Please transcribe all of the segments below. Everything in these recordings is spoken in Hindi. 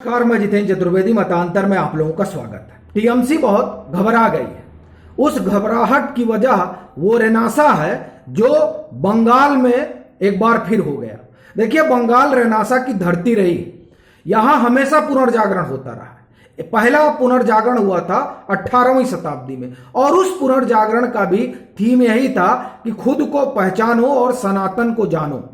नमस्कार, मैं जितेंद्र चतुर्वेदी। मतांतर में आप लोगों का स्वागत है। टीएमसी बहुत घबरा गई है। उस घबराहट की वजह वो रेनासा है जो बंगाल में एक बार फिर हो गया। देखिए, बंगाल रेनासा की धरती रही, यहां हमेशा पुनर्जागरण होता रहा है। पहला पुनर्जागरण हुआ था 18वीं शताब्दी में, और उस पुनर्जागरण का भी थीम यही था कि खुद को पहचानो और सनातन को जानो।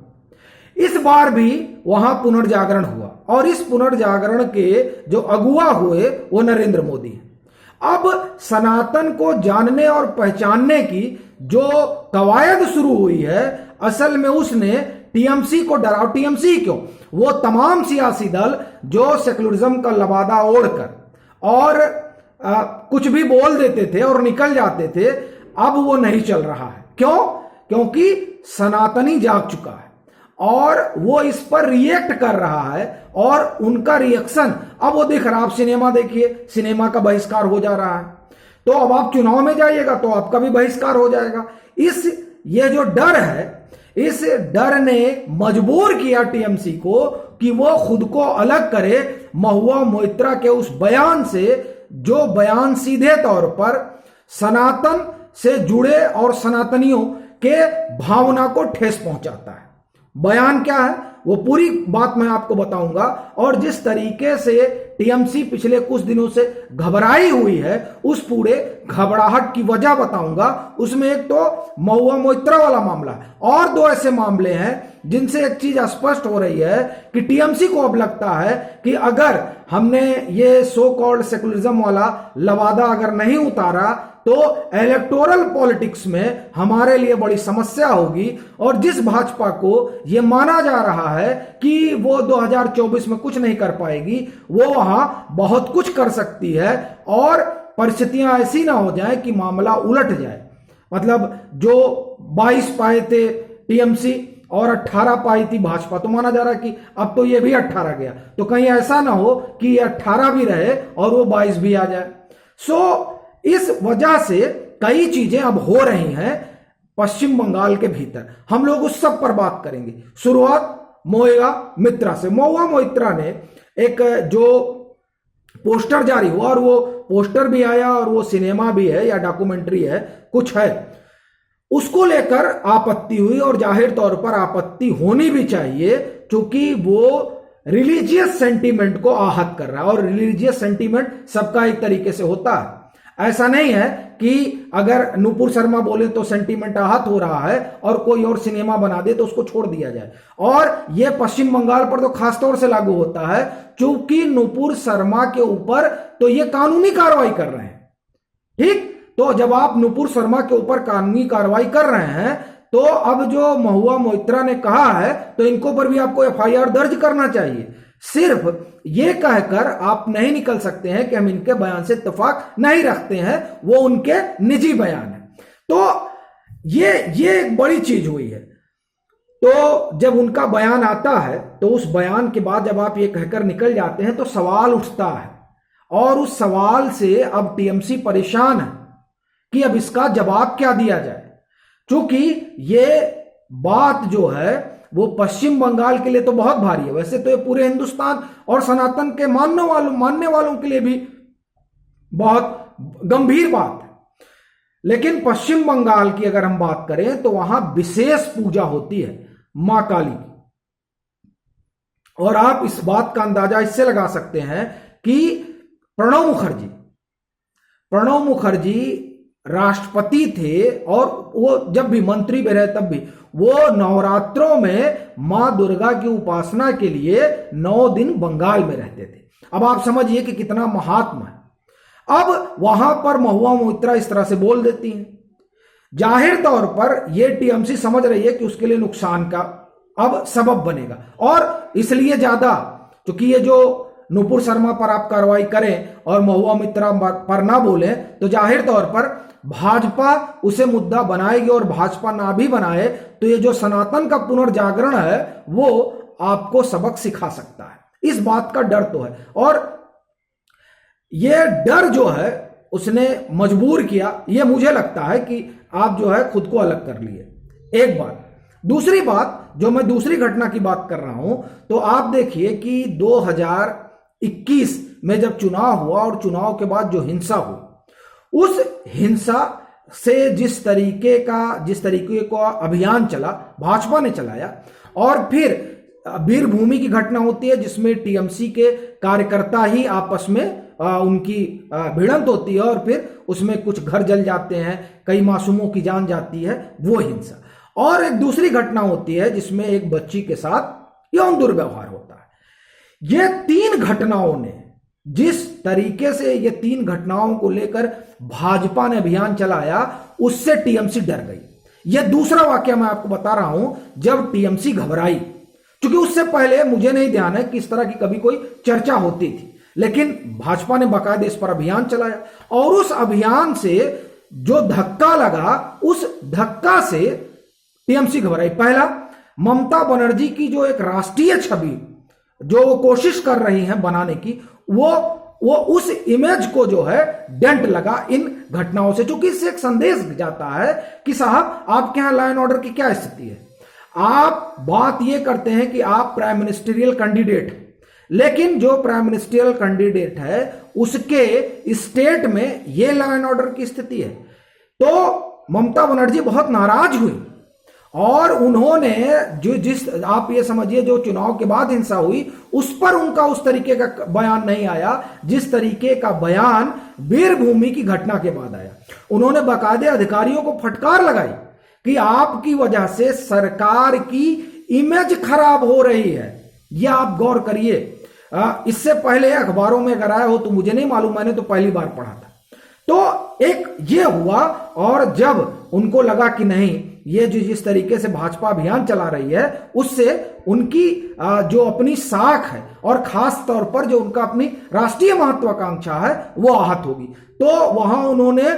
इस बार भी वहां पुनर्जागरण हुआ, और इस पुनर्जागरण के जो अगुवा हुए वो नरेंद्र मोदी हैं। अब सनातन को जानने और पहचानने की जो कवायद शुरू हुई है, असल में उसने टीएमसी को डराव। टीएमसी क्यों, वो तमाम सियासी दल जो सेकुलरिज्म का लबादा ओढ़कर और कुछ भी बोल देते थे और निकल जाते थे, अब वो नहीं चल रहा है। क्यों? क्योंकि सनातनी जाग चुका है और वो इस पर रिएक्ट कर रहा है, और उनका रिएक्शन अब वो दिख रहा है। आप सिनेमा देखिए, सिनेमा का बहिष्कार हो जा रहा है, तो अब आप चुनाव में जाइएगा तो आपका भी बहिष्कार हो जाएगा। ये जो डर है, इस डर ने मजबूर किया टीएमसी को कि वो खुद को अलग करे महुआ मोइत्रा के उस बयान से, जो बयान सीधे तौर पर सनातन से जुड़े और सनातनियों के भावना को ठेस पहुंचाता है। बयान क्या है वो पूरी बात मैं आपको बताऊंगा, और जिस तरीके से टीएमसी पिछले कुछ दिनों से घबराई हुई है, उस पूरे घबराहट की वजह बताऊंगा। उसमें एक तो महुआ मोइत्रा वाला मामला है, और दो ऐसे मामले हैं जिनसे एक चीज स्पष्ट हो रही है कि टीएमसी को अब लगता है कि अगर हमने ये सो कॉल्ड सेकुलरिज्म वाला लवादा अगर नहीं उतारा तो इलेक्टोरल पॉलिटिक्स में हमारे लिए बड़ी समस्या होगी। और जिस भाजपा को यह माना जा रहा है कि वो 2024 में कुछ नहीं कर पाएगी, वो वहां बहुत कुछ कर सकती है, और परिस्थितियां ऐसी ना हो जाए कि मामला उलट जाए। मतलब जो 22 पाए थे टीएमसी और 18 पाई थी भाजपा, तो माना जा रहा है कि अब तो ये भी 18 गया, तो कहीं ऐसा ना हो कि ये 18 भी रहे और वो 22 भी आ जाए। इस वजह से कई चीजें अब हो रही हैं पश्चिम बंगाल के भीतर। हम लोग उस सब पर बात करेंगे। शुरुआत महुआ मोइत्रा से। महुआ मोइत्रा ने एक जो पोस्टर जारी हुआ, और वो पोस्टर भी आया और वो सिनेमा भी है या डॉक्यूमेंट्री है, कुछ है, उसको लेकर आपत्ति हुई, और जाहिर तौर पर आपत्ति होनी भी चाहिए, क्योंकि वो रिलीजियस सेंटीमेंट को आहत कर रहा है। और रिलीजियस सेंटीमेंट सबका एक तरीके से होता है। ऐसा नहीं है कि अगर नुपुर शर्मा बोले तो सेंटीमेंट आहत हो रहा है और कोई और सिनेमा बना दे तो उसको छोड़ दिया जाए। और यह पश्चिम बंगाल पर तो खासतौर से लागू होता है, क्योंकि नुपुर शर्मा के ऊपर तो ये कानूनी कार्रवाई कर रहे हैं। ठीक, तो जब आप नुपुर शर्मा के ऊपर कानूनी कार्रवाई कर रहे हैं, तो अब जो महुआ मोइत्रा ने कहा है तो इनको पर भी आपको एफआईआर दर्ज करना चाहिए। सिर्फ ये कहकर आप नहीं निकल सकते हैं कि हम इनके बयान से इत्तेफाक नहीं रखते हैं, वो उनके निजी बयान है। तो ये एक बड़ी चीज हुई है। तो जब उनका बयान आता है, तो उस बयान के बाद जब आप ये कहकर निकल जाते हैं तो सवाल उठता है, और उस सवाल से अब टीएमसी परेशान है कि अब इसका जवाब क्या दिया जाए। क्योंकि ये बात जो है वो पश्चिम बंगाल के लिए तो बहुत भारी है, वैसे तो ये पूरे हिंदुस्तान और सनातन के मानने वालों के लिए भी बहुत गंभीर बात है। लेकिन पश्चिम बंगाल की अगर हम बात करें तो वहां विशेष पूजा होती है मां काली की, और आप इस बात का अंदाजा इससे लगा सकते हैं कि प्रणब मुखर्जी राष्ट्रपति थे, और वो जब भी मंत्री भी रहे तब भी वो नवरात्रों में मां दुर्गा की उपासना के लिए 9 दिन बंगाल में रहते थे। अब आप समझिए कि कितना महात्मा है। अब वहां पर महुआ मोइत्रा इस तरह से बोल देती हैं, जाहिर तौर पर यह टीएमसी समझ रही है कि उसके लिए नुकसान का अब सबब बनेगा, और इसलिए ज्यादा, क्योंकि ये जो नुपुर शर्मा पर आप कार्रवाई करें और महुआ मोइत्रा पर ना बोले, तो जाहिर तौर पर भाजपा उसे मुद्दा बनाएगी, और भाजपा ना भी बनाए तो ये जो सनातन का पुनर्जागरण है वो आपको सबक सिखा सकता है। इस बात का डर तो है, और ये डर जो है उसने मजबूर किया। ये मुझे लगता है कि आप जो है खुद को अलग कर लिए, एक बात। दूसरी बात, जो मैं दूसरी घटना की बात कर रहा हूं, तो आप देखिए कि 2021 में जब चुनाव हुआ और चुनाव के बाद जो हिंसा हुई, उस हिंसा से जिस तरीके को अभियान चला, भाजपा ने चलाया, और फिर वीरभूमि की घटना होती है जिसमें टीएमसी के कार्यकर्ता ही आपस में उनकी भिड़ंत होती है और फिर उसमें कुछ घर जल जाते हैं, कई मासूमों की जान जाती है, वो हिंसा। और एक दूसरी घटना होती है जिसमें एक बच्ची के साथ यौन दुर्व्यवहार होता है। ये तीन घटनाओं ने, जिस तरीके से ये तीन घटनाओं को लेकर भाजपा ने अभियान चलाया, उससे टीएमसी डर गई। यह दूसरा वाक्य मैं आपको बता रहा हूं, जब टीएमसी घबराई, क्योंकि उससे पहले मुझे नहीं ध्यान है कि इस तरह की कभी कोई चर्चा होती थी, लेकिन भाजपा ने बाकायदे इस पर अभियान चलाया और उस अभियान से जो धक्का लगा, उस धक्का से टीएमसी घबराई। पहला, ममता बनर्जी की जो एक राष्ट्रीय छवि जो वो कोशिश कर रही हैं बनाने की, वो उस इमेज को जो है डेंट लगा इन घटनाओं से, क्योंकि इससे एक संदेश जाता है कि साहब आपके यहां लॉ एंड ऑर्डर की क्या स्थिति है। आप बात ये करते हैं कि आप प्राइम मिनिस्टरियल कैंडिडेट, लेकिन जो प्राइम मिनिस्टरियल कैंडिडेट है उसके स्टेट में ये लॉ एंड ऑर्डर की स्थिति है। तो ममता बनर्जी बहुत नाराज हुई और उन्होंने आप ये समझिए, जो चुनाव के बाद हिंसा हुई उस पर उनका उस तरीके का बयान नहीं आया जिस तरीके का बयान वीरभूमि की घटना के बाद आया। उन्होंने बाकायदे अधिकारियों को फटकार लगाई कि आपकी वजह से सरकार की इमेज खराब हो रही है, यह आप गौर करिए। इससे पहले अखबारों में अगर आया हो तो मुझे नहीं मालूम, मैंने तो पहली बार पढ़ा था। तो एक ये हुआ, और जब उनको लगा कि नहीं, ये जो जिस तरीके से भाजपा अभियान चला रही है उससे उनकी जो अपनी साख है और खास तौर पर जो उनका अपनी राष्ट्रीय महत्वाकांक्षा है वो आहत होगी, तो वहां उन्होंने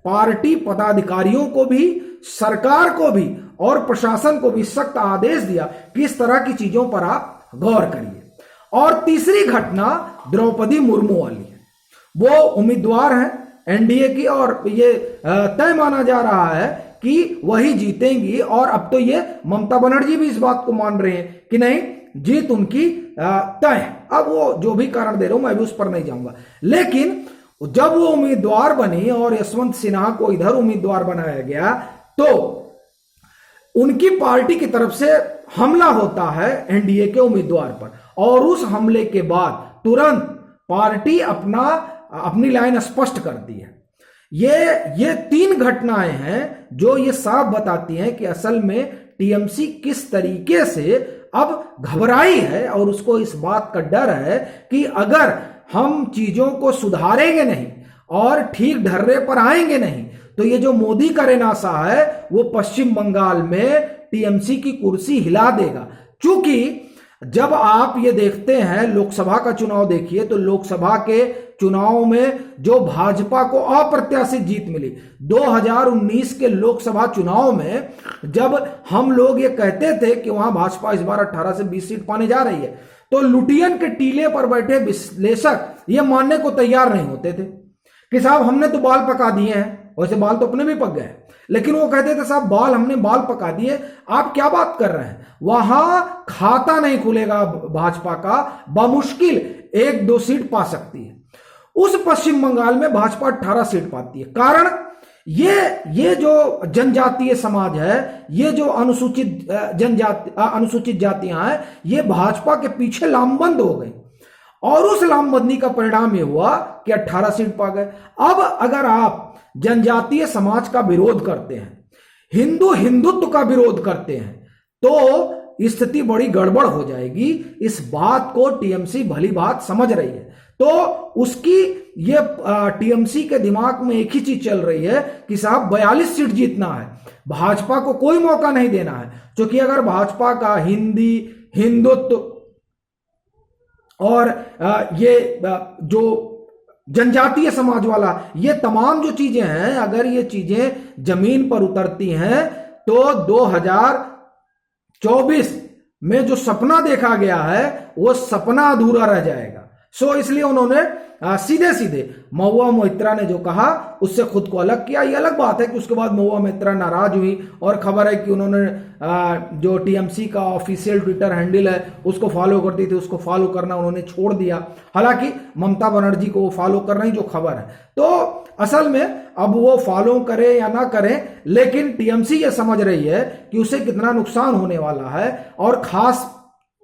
पार्टी पदाधिकारियों को भी, सरकार को भी और प्रशासन को भी सख्त आदेश दिया कि इस तरह की चीजों पर आप गौर करिए। और तीसरी घटना द्रौपदी मुर्मू वाली है। वो उम्मीदवार हैं एनडीए की और ये तय माना जा रहा है कि वही जीतेंगी, और अब तो ये ममता बनर्जी भी इस बात को मान रहे हैं कि नहीं, जीत उनकी तय है। अब वो जो भी कारण दे रहे हो मैं भी उस पर नहीं जाऊंगा, लेकिन जब वो उम्मीदवार बनी और यशवंत सिन्हा को इधर उम्मीदवार बनाया गया तो उनकी पार्टी की तरफ से हमला होता है एनडीए के उम्मीदवार पर, और उस हमले के बाद तुरंत पार्टी अपनी लाइन स्पष्ट करती है। ये तीन घटनाएं हैं जो ये साफ बताती हैं कि असल में टीएमसी किस तरीके से अब घबराई है, और उसको इस बात का डर है कि अगर हम चीजों को सुधारेंगे नहीं और ठीक ढर्रे पर आएंगे नहीं तो ये जो मोदी का रेनासा है वो पश्चिम बंगाल में टीएमसी की कुर्सी हिला देगा। चूंकि जब आप ये देखते हैं, लोकसभा का चुनाव देखिए, तो लोकसभा के चुनाव में जो भाजपा को अप्रत्याशित जीत मिली, 2019 के लोकसभा चुनाव में जब हम लोग ये कहते थे कि वहां भाजपा इस बार 18 से 20 सीट पाने जा रही है, तो लुटियन के टीले पर बैठे विश्लेषक ये मानने को तैयार नहीं होते थे कि साहब हमने तो बाल पका दिए हैं। वैसे बाल तो अपने भी पक गए, लेकिन वो कहते थे साहब हमने बाल पका दिए, आप क्या बात कर रहे हैं, वहां खाता नहीं खुलेगा भाजपा का, बामुश्किल 1-2 सीट पा सकती है। उस पश्चिम बंगाल में भाजपा 18 सीट पाती है। कारण ये जो जनजातीय समाज है, ये जो अनुसूचित जातियां हैं, ये भाजपा के पीछे लामबंद हो गई, और उस लामबंदी का परिणाम ये हुआ कि 18 सीट पा गए। अब अगर आप जनजातीय समाज का विरोध करते हैं, हिंदुत्व का विरोध करते हैं, तो स्थिति बड़ी गड़बड़ हो जाएगी। इस बात को टीएमसी भली बात समझ रही है, तो उसकी ये टीएमसी के दिमाग में एक ही चीज चल रही है कि साहब 42 सीट जीतना है, भाजपा को कोई मौका नहीं देना है। क्योंकि अगर भाजपा का हिंदुत्व और ये जो जनजातीय समाज वाला, ये तमाम जो चीजें हैं, अगर ये चीजें जमीन पर उतरती हैं तो 2024 में जो सपना देखा गया है वो सपना अधूरा रह जाएगा। सो इसलिए उन्होंने सीधे सीधे महुआ मोइत्रा ने जो कहा उससे खुद को अलग किया। ये अलग बात है कि उसके बाद महुआ मोइत्रा नाराज हुई और खबर है कि उन्होंने जो टीएमसी का ऑफिशियल ट्विटर हैंडल है उसको फॉलो करती थी, उसको फॉलो करना उन्होंने छोड़ दिया। हालांकि ममता बनर्जी को वो फॉलो कर रही जो खबर है। तो असल में अब वो फॉलो करे या ना करें, लेकिन टीएमसी ये समझ रही है कि उसे कितना नुकसान होने वाला है, और खास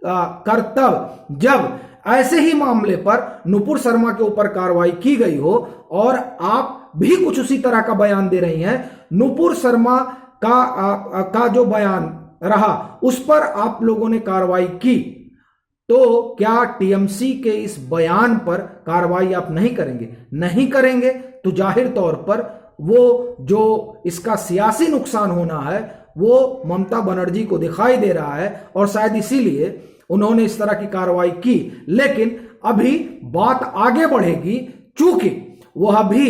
कर तब जब ऐसे ही मामले पर नुपुर शर्मा के ऊपर कार्रवाई की गई हो और आप भी कुछ उसी तरह का बयान दे रही हैं। नुपुर शर्मा का जो बयान रहा उस पर आप लोगों ने कार्रवाई की, तो क्या टीएमसी के इस बयान पर कार्रवाई आप नहीं करेंगे? नहीं करेंगे तो जाहिर तौर पर वो जो इसका सियासी नुकसान होना है वो ममता बनर्जी को दिखाई दे रहा है, और शायद इसीलिए उन्होंने इस तरह की कार्रवाई की। लेकिन अभी बात आगे बढ़ेगी, चूंकि वह भी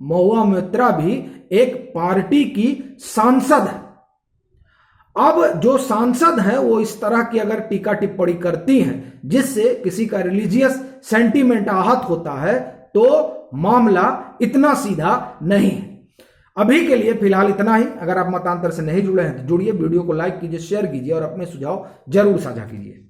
महुआ मोइत्रा भी एक पार्टी की सांसद है। अब जो सांसद हैं वो इस तरह की अगर टीका टिप्पणी करती हैं जिससे किसी का रिलीजियस सेंटीमेंट आहत होता है, तो मामला इतना सीधा नहीं है। अभी के लिए फिलहाल इतना ही। अगर आप मतांतर से नहीं जुड़े हैं तो जुड़िए, वीडियो को लाइक कीजिए, शेयर कीजिए और अपने सुझाव जरूर साझा कीजिए।